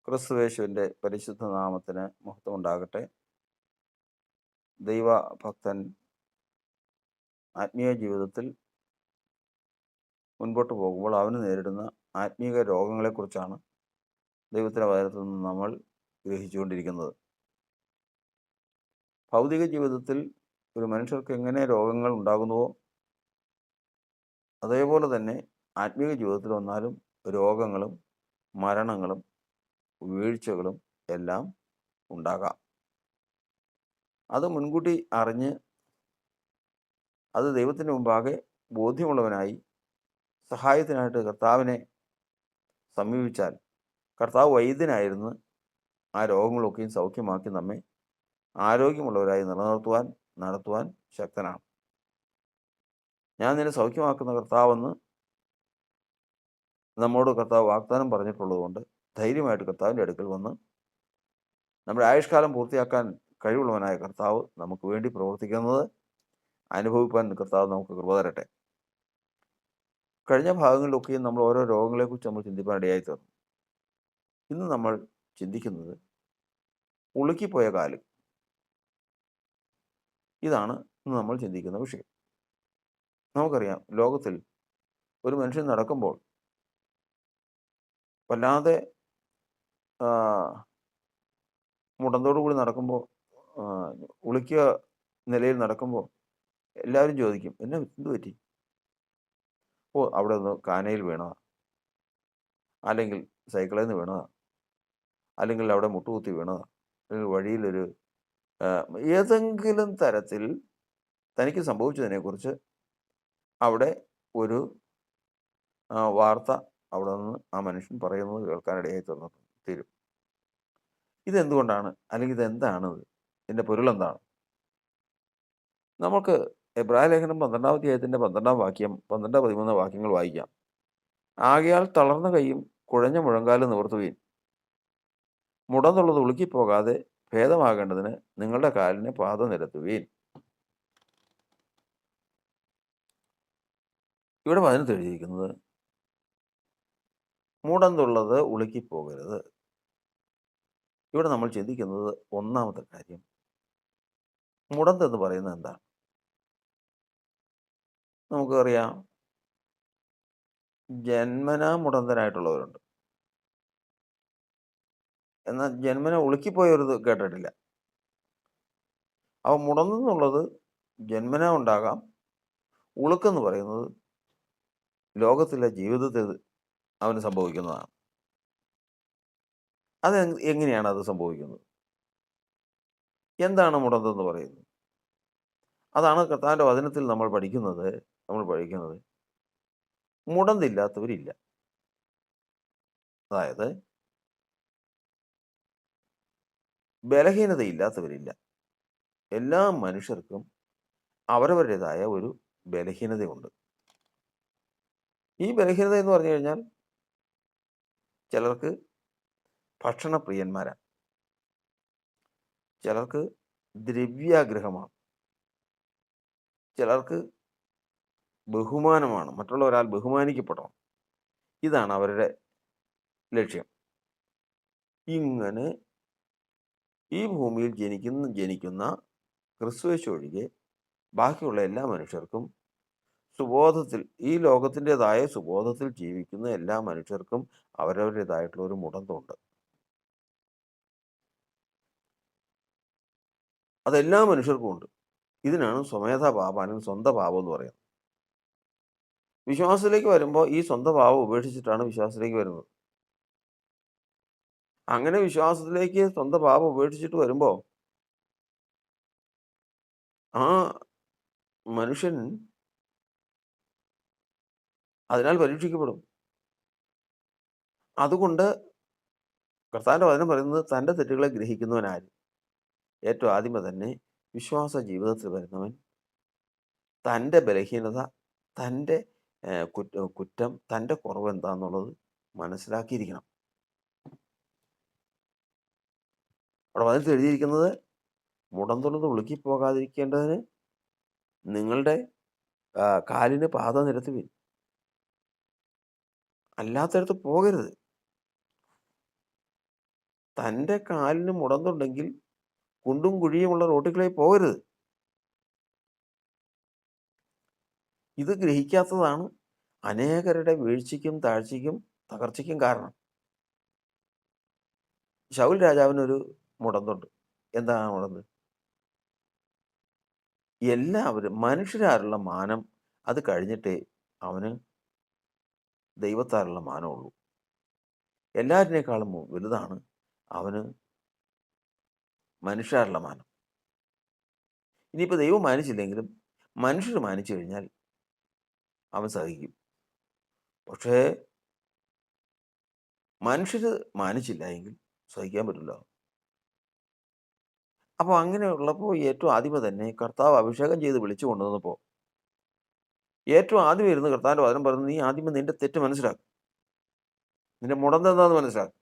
ക്രിസ്തുവേശുവിൻ്റെ പരിശുദ്ധ നാമത്തിന് മഹത്വം ഉണ്ടാകട്ടെ. ദൈവഭക്തൻ ആത്മീയ ജീവിതത്തിൽ മുൻപോട്ട് പോകുമ്പോൾ അവന് നേരിടുന്ന ആത്മീയ രോഗങ്ങളെക്കുറിച്ചാണ് ദൈവത്തിൻ്റെ വചനത്തിൽ നിന്ന് നമ്മൾ ഗ്രഹിച്ചുകൊണ്ടിരിക്കുന്നത്. ഭൗതിക ജീവിതത്തിൽ ഒരു മനുഷ്യർക്ക് എങ്ങനെ രോഗങ്ങൾ ഉണ്ടാകുന്നുവോ അതേപോലെ തന്നെ ആത്മീയ ജീവിതത്തിൽ വന്നാലും രോഗങ്ങളും മരണങ്ങളും വീഴ്ചകളും എല്ലാം ഉണ്ടാകാം. അത് മുൻകൂട്ടി അറിഞ്ഞ് അത് ദൈവത്തിന് മുമ്പാകെ ബോധ്യമുള്ളവനായി സഹായത്തിനായിട്ട് കർത്താവിനെ സമീപിച്ചാൽ കർത്താവ് വൈദ്യനായിരുന്നു ആ രോഗങ്ങളൊക്കെയും സൗഖ്യമാക്കി നമ്മെ ആരോഗ്യമുള്ളവരായി നിലനിർത്തുവാൻ നടത്തുവാൻ ശക്തനാണ്. ഞാൻ നിന്നെ സൗഖ്യമാക്കുന്ന കർത്താവെന്ന് നമ്മോട് കർത്താവ് വാഗ്ദാനം പറഞ്ഞിട്ടുള്ളത് കൊണ്ട് ധൈര്യമായിട്ട് കർത്താവിൻ്റെ അടുക്കൽ വന്ന് നമ്മുടെ ആയുഷ്കാലം പൂർത്തിയാക്കാൻ കഴിവുള്ളവനായ കർത്താവ് നമുക്ക് വേണ്ടി പ്രവർത്തിക്കുന്നത് അനുഭവിപ്പാൻ കർത്താവ് നമുക്ക് കൃപ തരട്ടെ. കഴിഞ്ഞ ഭാഗങ്ങളിലൊക്കെയും നമ്മൾ ഓരോ രോഗങ്ങളെക്കുറിച്ച് നമ്മൾ ചിന്തിപ്പാൻ ഇടയായി തീർന്നു. ഇന്ന് നമ്മൾ ചിന്തിക്കുന്നത് ഉളുക്കിപ്പോയ കാല്. ഇതാണ് ഇന്ന് നമ്മൾ ചിന്തിക്കുന്ന വിഷയം. നമുക്കറിയാം, ലോകത്തിൽ ഒരു മനുഷ്യൻ നടക്കുമ്പോൾ വല്ലാതെ മുടന്തോടു കൂടി നടക്കുമ്പോൾ, ഉളുക്കിയ നിലയിൽ നടക്കുമ്പോൾ എല്ലാവരും ചോദിക്കും, എന്ത് പറ്റി? ഓ, അവിടെ ഒന്ന് കാനയിൽ വീണതാ, അല്ലെങ്കിൽ സൈക്കിളിൽ നിന്ന് വീണതാ, അല്ലെങ്കിൽ അവിടെ മുട്ടുകുത്തി വീണതാ, അല്ലെങ്കിൽ വഴിയിലൊരു ഏതെങ്കിലും തരത്തിൽ തനിക്ക് സംഭവിച്ചതിനെക്കുറിച്ച് അവിടെ ഒരു വാർത്ത അവിടെ നിന്ന് ആ മനുഷ്യൻ പറയുന്നത് കേൾക്കാനിടയായി തീരും. ഇതെന്തുകൊണ്ടാണ്, അല്ലെങ്കിൽ ഇതെന്താണത്, ഇതിൻ്റെ പൊരുളെന്താണ്? നമുക്ക് എബ്രായ ലേഖനം 12-ാം അധ്യായത്തിൻ്റെ 12-ാം വാക്യം, 12-13 വാക്യങ്ങൾ വായിക്കാം. ആകയാൽ തളർന്ന കൈയും കുഴഞ്ഞ മുഴങ്കാലും നിവർത്തുവീൻ, മുടന്നുള്ളത് ഉളുക്കിപ്പോകാതെ ഭേദമാകേണ്ടതിന് നിങ്ങളുടെ കാലിന് പാത നിരത്തുവീൻ. ഇവിടെ വചനത്തിൽ എഴുതിയിരിക്കുന്നത് മുടന്തുള്ളത് ഉളുക്കിപ്പോകരുത്. ഇവിടെ നമ്മൾ ചിന്തിക്കുന്നത് ഒന്നാമത്തെ കാര്യം, മുടന്തെന്ന് പറയുന്നത് എന്താണ്? നമുക്കറിയാം, ജന്മനാ മുടന്തനായിട്ടുള്ളവരുണ്ട്. എന്നാൽ ജന്മന ഉളുക്കിപ്പോയവരത് കേട്ടിട്ടില്ല. അവ മുടന്നെന്നുള്ളത് ജന്മനാ ഉണ്ടാകാം. ഉളുക്കെന്ന് പറയുന്നത് ലോകത്തിലെ ജീവിതത്തിൽ അവന് സംഭവിക്കുന്നതാണ്. അത് എങ്ങനെയാണ് അത് സംഭവിക്കുന്നത്? എന്താണ് മുടന്തെന്ന് പറയുന്നത്? അതാണ് കർത്താവിൻ്റെ വചനത്തിൽ നമ്മൾ പഠിക്കുന്നത് മുടന്തില്ലാത്തവരില്ല. അതായത് ബലഹീനതയില്ലാത്തവരില്ല. എല്ലാ മനുഷ്യർക്കും അവരവരുടേതായ ഒരു ബലഹീനതയുണ്ട്. ഈ ബലഹീനത എന്ന് പറഞ്ഞു കഴിഞ്ഞാൽ, ചിലർക്ക് ഭക്ഷണപ്രിയന്മാരാണ്, ചിലർക്ക് ദ്രവ്യാഗ്രഹമാണ്, ചിലർക്ക് ബഹുമാനമാണ്, മറ്റുള്ള ഒരാൾ ബഹുമാനിക്കപ്പെടണം. ഇതാണ് അവരുടെ ലക്ഷ്യം. ഇങ്ങനെ ഈ ഭൂമിയിൽ ജനിക്കുന്ന ക്രിസ്തുയേശു ഒഴികെ ബാക്കിയുള്ള എല്ലാ മനുഷ്യർക്കും സുബോധത്തിൽ, ഈ ലോകത്തിൻ്റെതായ സുബോധത്തിൽ ജീവിക്കുന്ന എല്ലാ മനുഷ്യർക്കും അവരവരുടേതായിട്ടുള്ള ഒരു മുടന്തമുണ്ട്. അതെല്ലാ മനുഷ്യർക്കും ഉണ്ട്. ഇതിനാണ് സ്വമേധാ പാപം അല്ലെങ്കിൽ സ്വന്തം പാപം എന്ന് പറയുന്നത്. വിശ്വാസത്തിലേക്ക് വരുമ്പോൾ ഈ സ്വന്തം പാപം ഉപേക്ഷിച്ചിട്ടാണ് വിശ്വാസത്തിലേക്ക് വരുന്നത്. അങ്ങനെ വിശ്വാസത്തിലേക്ക് സ്വന്തം പാപം ഉപേക്ഷിച്ചിട്ട് വരുമ്പോൾ ആ മനുഷ്യൻ അതിനാൽ പരീക്ഷിക്കപ്പെടും. അതുകൊണ്ട് കർത്താവിൻ്റെ വചനം പറയുന്നത്, തൻ്റെ തെറ്റുകളെ ഗ്രഹിക്കുന്നവനാര്? ഏറ്റവും ആദ്യമേ തന്നെ വിശ്വാസ ജീവിതത്തിൽ വരുന്നവൻ തൻ്റെ ബലഹീനത, തൻ്റെ കുറ്റം, തൻ്റെ കുറവ് എന്താണെന്നുള്ളത് മനസ്സിലാക്കിയിരിക്കണം. അവിടെ വചനത്തിൽ എഴുതിയിരിക്കുന്നത്, മുടന്തുള്ളത് ഉളുക്കിപ്പോകാതിരിക്കേണ്ടതിന് നിങ്ങളുടെ കാലിന് പാത നിരത്തുവിൻ. അല്ലാത്തടത്ത് പോകരുത്. തൻ്റെ കാലിന് മുടന്തുണ്ടെങ്കിൽ കുണ്ടും കുഴിയുമുള്ള റോട്ടിക്കളെ പോകരുത്. ഇത് ഗ്രഹിക്കാത്തതാണ് അനേകരുടെ വീഴ്ചയ്ക്കും താഴ്ചയ്ക്കും തകർച്ചയ്ക്കും കാരണം. ശൗൽ രാജാവിനൊരു മുടന്തുണ്ട്. എന്താണ് മുടന്ത്? എല്ലാവരും മനുഷ്യരാലുള്ള മാനം അത് കഴിഞ്ഞിട്ടേ അവന് ദൈവത്താലുള്ള മാനമുള്ളൂ. എല്ലാവരിനേക്കാളും വലുതാണ് അവന് മനുഷ്യരാലുള്ള മാനം. ഇനിയിപ്പോൾ ദൈവം മാനിച്ചില്ലെങ്കിലും മനുഷ്യർ മാനിച്ചു കഴിഞ്ഞാൽ അവൻ സഹിക്കും. പക്ഷേ മനുഷ്യർ മാനിച്ചില്ല എങ്കിൽ സഹിക്കാൻ പറ്റില്ല. അപ്പോൾ അങ്ങനെയുള്ളപ്പോൾ ഏറ്റവും ആദ്യമേ തന്നെ കർത്താവ് അഭിഷേകം ചെയ്ത് വിളിച്ചു കൊണ്ടുവന്നപ്പോൾ ഏറ്റവും ആദ്യം ഇരുന്ന് കർത്താവിൻ്റെ വചനം പറഞ്ഞു, നീ ആദ്യമേ നിന്റെ തെറ്റ് മനസ്സിലാക്കും, നിന്റെ മുടന്തെന്താന്ന് മനസ്സിലാക്കും.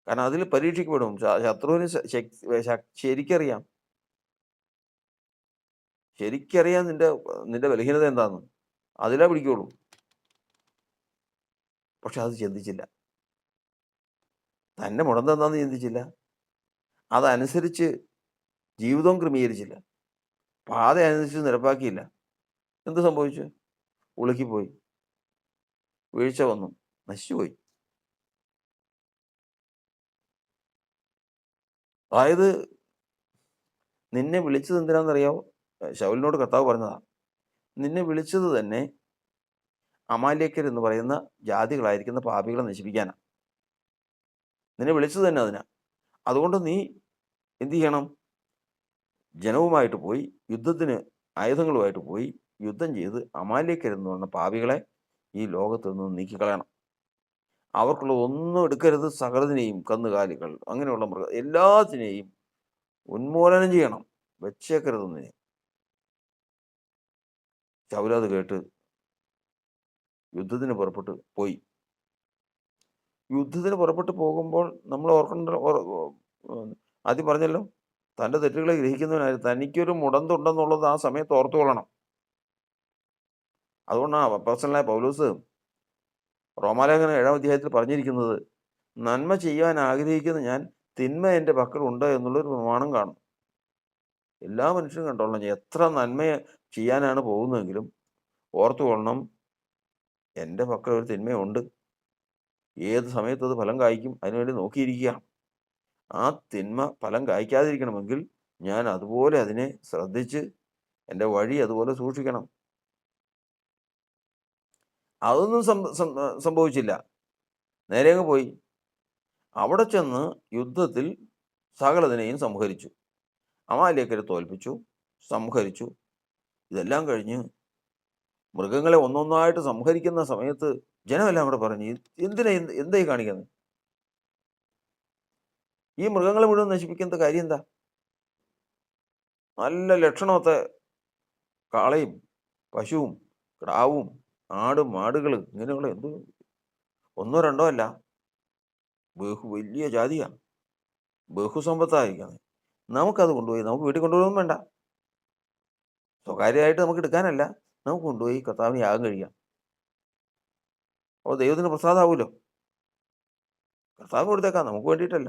കാരണം അതിൽ പരീക്ഷിക്കപ്പെടും. ശത്രുവിന് ശരിക്കറിയാം, ശരിക്കറിയാം നിന്റെ ബലഹീനത എന്താന്ന്. അതിലാ പിടിക്കുള്ളൂ. പക്ഷെ അത് ചിന്തിച്ചില്ല. തന്നെ മുടന്തെന്താന്ന് ചിന്തിച്ചില്ല. അതനുസരിച്ച് ജീവിതവും ക്രമീകരിച്ചില്ല. പാത അനുസരിച്ച് നിരപ്പാക്കിയില്ല. എന്ത് സംഭവിച്ചു? ഉളുക്കിപ്പോയി, വീഴ്ച വന്നു, നശിച്ചുപോയി. അതായത് നിന്നെ വിളിച്ചത് എന്തിനാണെന്നറിയാമോ? ശൗലിനോട് കർത്താവ് പറഞ്ഞതാ, നിന്നെ വിളിച്ചത് തന്നെ അമാലേക്കർ എന്ന് പറയുന്ന ജാതികളായിരിക്കുന്ന പാപികളെ നശിപ്പിക്കാനാണ്. നിന്നെ വിളിച്ചത് തന്നെ അതിനാ. അതുകൊണ്ട് നീ എന്ത് ചെയ്യണം? ജനവുമായിട്ട് പോയി യുദ്ധത്തിന് ആയുധങ്ങളുമായിട്ട് പോയി യുദ്ധം ചെയ്ത് അമാലേക്കർ എന്ന് പറഞ്ഞ പാപികളെ ഈ ലോകത്ത് നിന്ന് നീക്കിക്കളയണം. അവർക്കുള്ള ഒന്നും എടുക്കരുത്. സകലതിനെയും, കന്നുകാലികൾ, അങ്ങനെയുള്ള എല്ലാത്തിനെയും ഉന്മൂലനം ചെയ്യണം, വെച്ചേക്കരുതൊന്നിനെ. ശൗലത് കേട്ട് യുദ്ധത്തിന് പുറപ്പെട്ട് പോയി. യുദ്ധത്തിന് പുറപ്പെട്ട് പോകുമ്പോൾ നമ്മൾ ഓർക്കേണ്ട, ആദ്യം പറഞ്ഞല്ലോ, തൻ്റെ തെറ്റുകളെ ഗ്രഹിക്കുന്നവനായിരുന്നു. തനിക്കൊരു മുടന്തുണ്ടെന്നുള്ളത് ആ സമയത്ത് ഓർത്തുകൊള്ളണം. അതുകൊണ്ടാണ് അപ്പോസ്തലനായ പൗലോസ് റോമാലേഖനം 7-ാം അധ്യായത്തിൽ പറഞ്ഞിരിക്കുന്നത്, നന്മ ചെയ്യാൻ ആഗ്രഹിക്കുന്ന ഞാൻ തിന്മ എൻ്റെ പക്കലുണ്ട് എന്നുള്ളൊരു പ്രമാണം കാണും. എല്ലാ മനുഷ്യരും കണ്ടോളണം, എത്ര നന്മ ചെയ്യാനാണ് പോകുന്നതെങ്കിലും ഓർത്തുകൊള്ളണം, എൻ്റെ പക്കൽ ഒരു തിന്മയുണ്ട്. ഏത് സമയത്ത് അത് ഫലം കായ്ക്കും അതിനുവേണ്ടി നോക്കിയിരിക്കുകയാണ്. ആ തിന്മ ഫലം കായ്ക്കാതിരിക്കണമെങ്കിൽ ഞാൻ അതുപോലെ അതിനെ ശ്രദ്ധിച്ച് എൻ്റെ വഴി അതുപോലെ സൂക്ഷിക്കണം. അതൊന്നും സംഭവിച്ചില്ല. നേരെ അങ്ങ് പോയി. അവിടെ ചെന്ന് യുദ്ധത്തിൽ സകലതിനെയും സംഹരിച്ചു. അമാലേക്കരെ തോൽപ്പിച്ചു, സംഹരിച്ചു. ഇതെല്ലാം കഴിഞ്ഞ് മൃഗങ്ങളെ ഒന്നൊന്നായിട്ട് സംഹരിക്കുന്ന സമയത്ത് ജനമെല്ലാം കൂടെ പറഞ്ഞു, എന്തായി കാണിക്കുന്നത്? ഈ മൃഗങ്ങളെ മുഴുവൻ നശിപ്പിക്കുന്ന കാര്യം എന്താ? നല്ല ലക്ഷണമൊത്തെ കാളയും പശുവും കിടാവും ആടും മാടുകൾ, ഇങ്ങനെയുള്ള എന്ത് ഒന്നോ രണ്ടോ അല്ല, വലിയ ജാതിയാണ്, ബഹുസമ്പത്തായിരിക്കുന്നത്. നമുക്കത് കൊണ്ടുപോയി നമുക്ക് വീട്ടിൽ കൊണ്ടുപോകും വേണ്ട, സ്വകാര്യമായിട്ട് നമുക്ക് എടുക്കാനല്ല, നമുക്ക് കൊണ്ടുപോയി കർത്താവിന് യാഗം കഴിക്കാം. അപ്പോൾ ദൈവത്തിന് പ്രസാദമാവുമല്ലോ. കർത്താവ് കൊടുത്തേക്കാം, നമുക്ക് വേണ്ടിയിട്ടല്ല.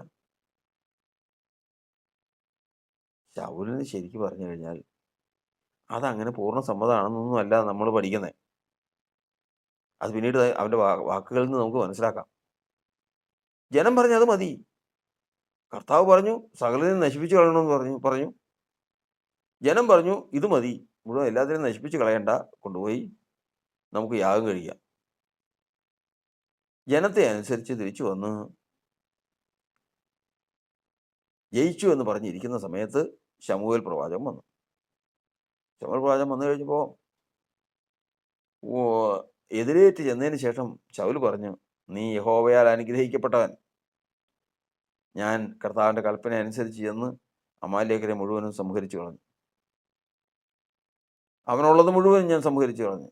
ശൗലിന് ശരിക്കും പറഞ്ഞു കഴിഞ്ഞാൽ അതങ്ങനെ പൂർണ്ണ സമ്മതമാണെന്നൊന്നും അല്ല നമ്മൾ പഠിക്കുന്നത്. അത് പിന്നീട് അവൻ്റെ വാക്കുകളിൽ നിന്ന് നമുക്ക് മനസ്സിലാക്കാം. ജനം പറഞ്ഞു അത് മതി. കർത്താവ് പറഞ്ഞു സകലതിനും നശിപ്പിച്ച് കളയണമെന്ന് പറഞ്ഞു. ജനം പറഞ്ഞു ഇത് മതി, മുഴുവൻ എല്ലാത്തിനും നശിപ്പിച്ച് കളയണ്ട, കൊണ്ടുപോയി നമുക്ക് യാഗം കഴിക്കാം. ജനത്തെ അനുസരിച്ച് തിരിച്ചു വന്ന് ജയിച്ചു എന്ന് പറഞ്ഞിരിക്കുന്ന സമയത്ത് ശമൂവേൽ പ്രവാചകൻ വന്നു. ശമൂവേൽ പ്രവാചകൻ വന്നു കഴിഞ്ഞപ്പോൾ എതിരേറ്റ് ചെന്നതിന് ശേഷം ശൗൽ പറഞ്ഞു, നീ യഹോവയാൽ അനുഗ്രഹിക്കപ്പെട്ടവൻ. ഞാൻ കർത്താവിൻ്റെ കൽപ്പന അനുസരിച്ച് ചെന്ന് അമാലേക്കരെ മുഴുവനും സംഹരിച്ചു കളഞ്ഞു. അവനുള്ളത് മുഴുവൻ ഞാൻ സംഹരിച്ചു കളഞ്ഞു.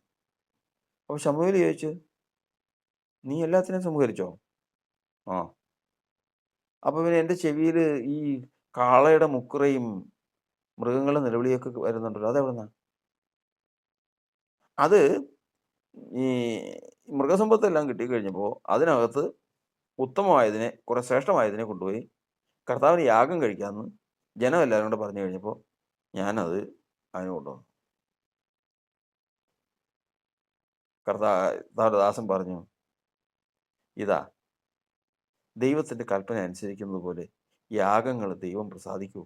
അപ്പോൾ ശമൂവേൽ ചോദിച്ചു, നീ എല്ലാത്തിനെയും സംഹരിച്ചോ? ആ. അപ്പോൾ പിന്നെ എൻ്റെ ചെവിയിൽ ഈ കാളയുടെ മുക്കുറയും മൃഗങ്ങളുടെ നിലവിളിയൊക്കെ വരുന്നുണ്ടല്ലോ, അതെവിടുന്നാ? അത് ഈ മൃഗസമ്പത്തെല്ലാം കിട്ടിക്കഴിഞ്ഞപ്പോൾ അതിനകത്ത് ഉത്തമമായതിനെ, കുറെ ശ്രേഷ്ഠമായതിനെ കൊണ്ടുപോയി കർത്താവിന് യാഗം കഴിക്കാമെന്ന് ജനം എല്ലാവരും കൂടെ പറഞ്ഞു കഴിഞ്ഞപ്പോൾ ഞാനത് അതിന് കൊണ്ടുവന്നു. കർത്താവിന്റെ ദാസൻ പറഞ്ഞു, ഇതാ ദൈവത്തിന്റെ കൽപ്പന അനുസരിക്കുന്നത് പോലെ യാഗങ്ങൾ ദൈവം പ്രസാദിക്കൂ.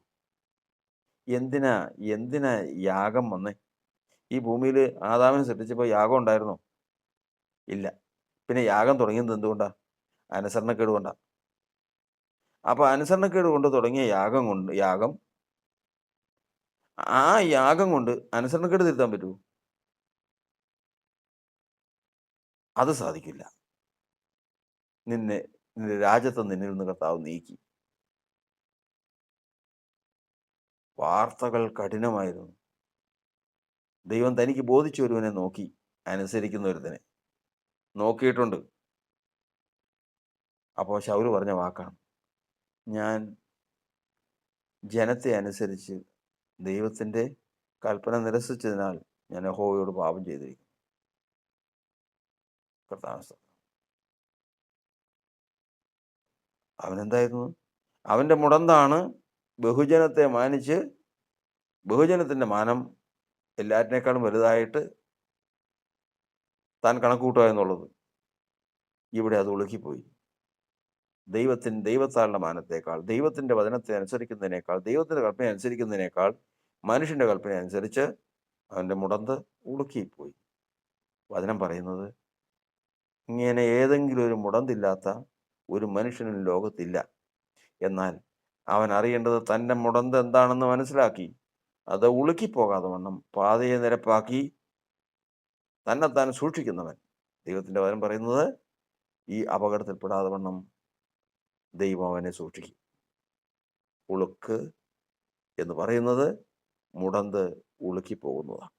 എന്തിനാ എന്തിനാ യാഗം വന്നേ? ഈ ഭൂമിയിൽ ആദാമിനെ സൃഷ്ടിച്ചപ്പോൾ യാഗം ഉണ്ടായിരുന്നോ? ഇല്ല. പിന്നെ യാഗം തുടങ്ങിയത് എന്തുകൊണ്ടാ? അനുസരണക്കേട് കൊണ്ടാ. അപ്പൊ അനുസരണക്കേട് കൊണ്ട് തുടങ്ങിയ യാഗം ആ യാഗം കൊണ്ട് അനുസരണക്കേട് തിരുത്താൻ പറ്റുമോ? അത് സാധിക്കില്ല. നിന്റെ രാജ്യത്തെ നിന്നിൽ നിന്ന് കർത്താവ് നീക്കി. വാർത്തകൾ കഠിനമായിരുന്നു. ദൈവം തനിക്ക് ബോധിച്ച ഒരുവനെ നോക്കി, അനുസരിക്കുന്ന ഒരുത്തനെ നോക്കിയിട്ടുണ്ട്. അപ്പോൾ ശൗല് പറഞ്ഞ വാക്കാണ്, ഞാൻ ജനത്തെ അനുസരിച്ച് ദൈവത്തിന്റെ കൽപ്പന നിരസിച്ചതിനാൽ ഞാൻ യഹോവയോട് പാപം ചെയ്തിരിക്കുന്നു. കർത്താവ് അവനെന്തായിരുന്നു? അവന്റെ മുടന്താണ് ബഹുജനത്തെ മാനിച്ച്, ബഹുജനത്തിന്റെ മാനം എല്ലാറ്റിനേക്കാളും വലുതായിട്ട് താൻ കണക്ക് കൂട്ടുക എന്നുള്ളത്. ഇവിടെ അത് ഒളുക്കിപ്പോയി. ദൈവത്താളുടെ മാനത്തേക്കാൾ, ദൈവത്തിന്റെ വചനത്തെ അനുസരിക്കുന്നതിനേക്കാൾ, ദൈവത്തിന്റെ കൽപ്പന അനുസരിക്കുന്നതിനേക്കാൾ മനുഷ്യന്റെ കൽപ്പന അനുസരിച്ച് അവന്റെ മുടന്ത് ഉളുക്കിപ്പോയി. വചനം പറയുന്നത്, ഇങ്ങനെ ഏതെങ്കിലും ഒരു മുടന്തില്ലാത്ത ഒരു മനുഷ്യനും ലോകത്തില്ല. എന്നാൽ അവൻ അറിയേണ്ടത് തൻ്റെ മുടന്ത് എന്താണെന്ന് മനസ്സിലാക്കി അത് ഉളുക്കിപ്പോകാതെ വണ്ണം പാതയെ നിരപ്പാക്കി തന്നെത്താൻ സൂക്ഷിക്കുന്നവൻ, ദൈവത്തിൻ്റെ വചനം പറയുന്നത്, ഈ അപകടത്തിൽപ്പെടാതെ വണ്ണം ദൈവം അവനെ സൂക്ഷിക്കും. ഉളുക്ക് എന്ന് പറയുന്നത് മുടന്ത് ഉളുക്കിപ്പോകുന്നതാണ്.